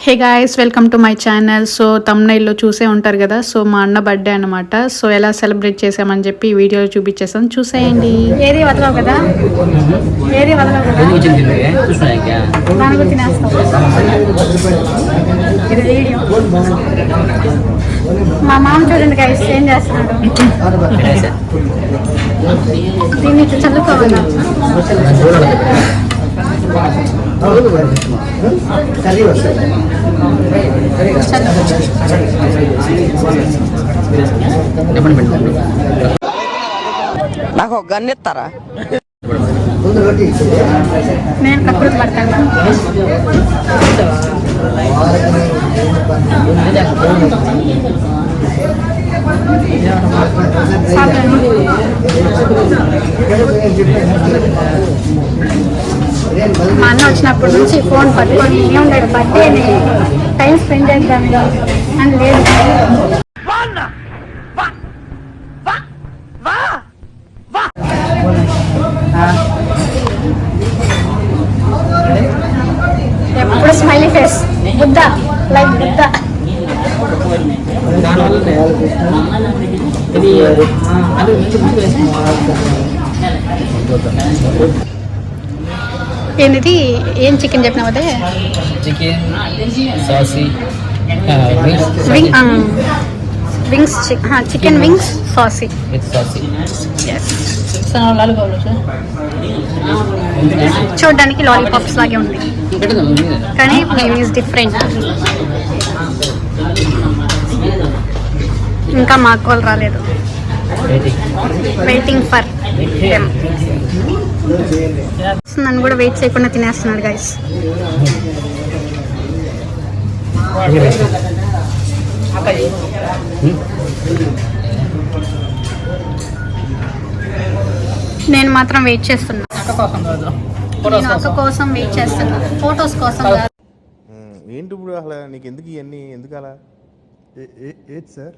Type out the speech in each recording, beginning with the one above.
Hey guys, welcome to my channel. So తమ్నైల్లో చూసే ఉంటారు కదా. సో మా అన్న బర్త్డే అనమాట. సో ఎలా సెలబ్రేట్ చేసామని చెప్పి ఈ వీడియోలో చూపించేసాం, చూసేయండి. ఏది వదలవు కదా, ఏది వదలవు కదా, దాని గురించి తినేస్తాం. ఇది వీడియో. మా మామ చూడండి గైస్ ఏం చేస్తున్నాడు. దీన్ని చల్లుకోవాలి. నాకు ఒక గన్ ఇస్తారా? నేను కక్కుడు పడతాను. మా అన్న వచ్చినప్పటి నుంచి ఫోన్ పట్టుకొని ఏముండడు, బర్త్డేని టైం స్పెండ్ చేద్దాం అని లేదు. ఎప్పుడు smiley face, Buddha like Buddha. ఏంటిది, ఏం చికెన్ చెప్పినావు అదే? Chicken sassy wings, chicken wings sassy with sassy. చూడడానికి లాలీపాప్స్ లాగే ఉంది కానీ ఈజ్ డిఫరెంట్. ఇంకా మా కాల్ రాలేదు, వెయిటింగ్ ఫర్ దెమ్. నన్ను కూడా వెయిట్ చేయకుండా తినేస్తున్నాడు గైస్. నేను మాత్రం వెయిట్ చేస్తున్నా, నేను అక్క కోసం వెయిట్ చేస్తున్నా, ఫొటోస్ కోసం. ఏంటి ఇప్పుడు అసలు నీకు ఎందుకు ఇవన్నీ, ఎందుకు అలా? ఏది సార్?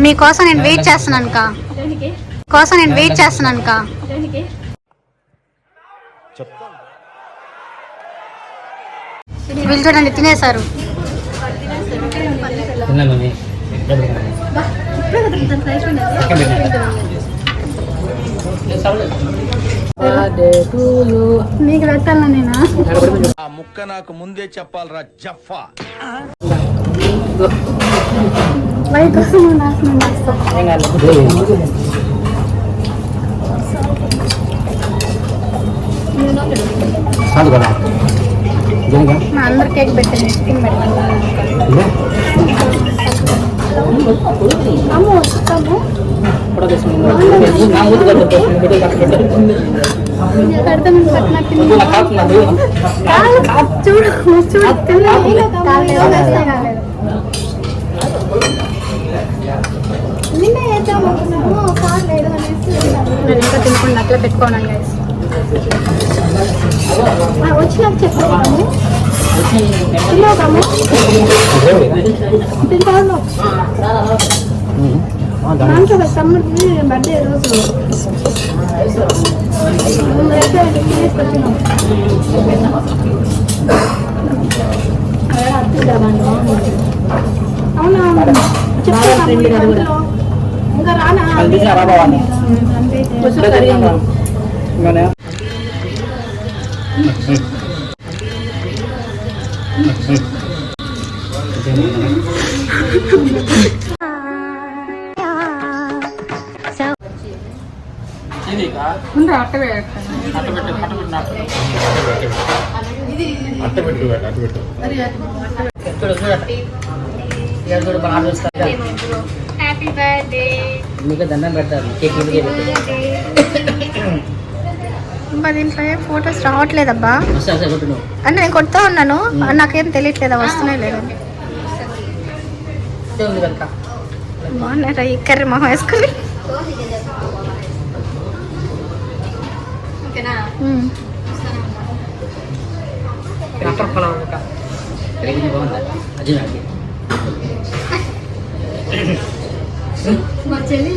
మీకోసం నేను వెయిట్ చేస్తున్నాను కా, కోసం నేను వెయిట్ చేస్తున్నాను కా. వీళ్ళు చూడండి తినేశారు. నీకు పెట్టాలా నేనా? ఆ ముక్క నాకు ముందే చెప్పాలరా జఫా. వైట్ కోసం నాశనం చేస్తా. మా అందరు కేక్ పెట్టండి, స్కిన్ పెట్టండి. అమ్మో చిక్కము చూడు చూడు తిన్నాను. నేను ఇంకా తినకుండా అట్లా పెట్టుకోను గైస్. వచ్చినాక చెప్తాము, తింటాను. దాంట్లో తమ్ముడికి బర్త్డే రోజు అవునా చెప్తా. ఇంకా రానా హ్యాపీ బర్త్డే. మీకు దండం పెడతారు, కేక్ దీంట్లో ఏం ఫొటోస్ రావట్లేదబ్బా. అంటే నేను కొడతా ఉన్నాను, నాకేం తెలియట్లేదా, వస్తూనే లేదు. బాగున్నారా ఈ కర్రీ మొహం వేసుకుని? మా చెల్లి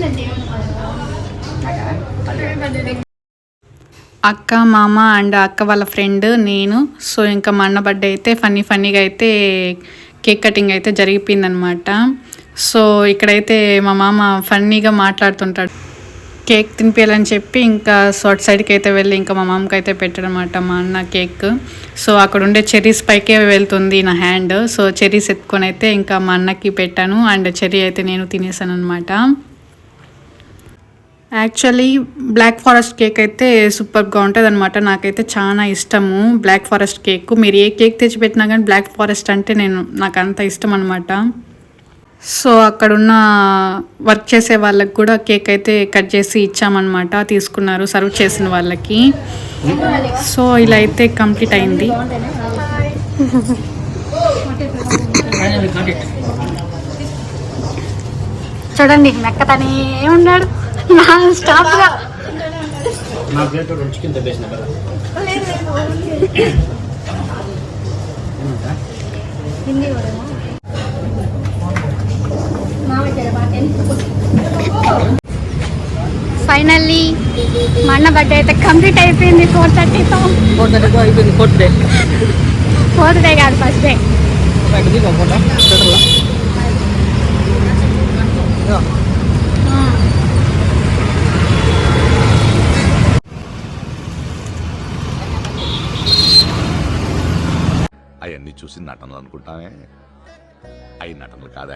అక్క మామ అండ్ అక్క వాళ్ళ ఫ్రెండ్ నేను. సో ఇంకా మా అన్న బర్త్డే అయితే ఫన్నీగా అయితే కేక్ కటింగ్ అయితే జరిగిపోయిందనమాట. సో ఇక్కడైతే మా మామ ఫన్నీగా మాట్లాడుతుంటాడు. కేక్ తినిపించాలని చెప్పి ఇంకా అటు సైడ్కి అయితే వెళ్ళి ఇంకా మా మామకి అయితే పెట్టడనమాట మా అన్న కేక్. సో అక్కడ ఉండే చెర్రీస్ పైకే వెళ్తుంది నా హ్యాండ్. సో చెర్రీస్ ఎత్తుకొని అయితే ఇంకా మా అన్నకి పెట్టాను అండ్ చెర్రీ అయితే నేను తినేసాను అనమాట. యాక్చువల్లీ బ్లాక్ ఫారెస్ట్ కేక్ అయితే సూపర్గా ఉంటుంది అనమాట. నాకైతే చాలా ఇష్టము బ్లాక్ ఫారెస్ట్ కేక్. మీరు ఏ కేక్ తెచ్చిపెట్టినా కానీ బ్లాక్ ఫారెస్ట్ అంటే నాకు అంత ఇష్టం అనమాట. సో అక్కడున్న వర్క్ చేసే వాళ్ళకి కూడా కేక్ అయితే కట్ చేసి ఇచ్చామన్నమాట. తీసుకున్నారు సర్వ్ చేసిన వాళ్ళకి. సో ఇలా అయితే కంప్లీట్ అయింది. చూడండి మెక్కతనే ఉన్నాడు స్టాప్గా. ఫైనల్లీ మా అన్న బర్త్డే అయితే కంప్లీట్ అయిపోయింది. 4:30తో అయిపోయింది. ఫోర్త్ డే కాదు ఫస్ట్ డే. అవన్నీ చూసి నటనలు అనుకుంటామే, అవి నటనలు కాదా.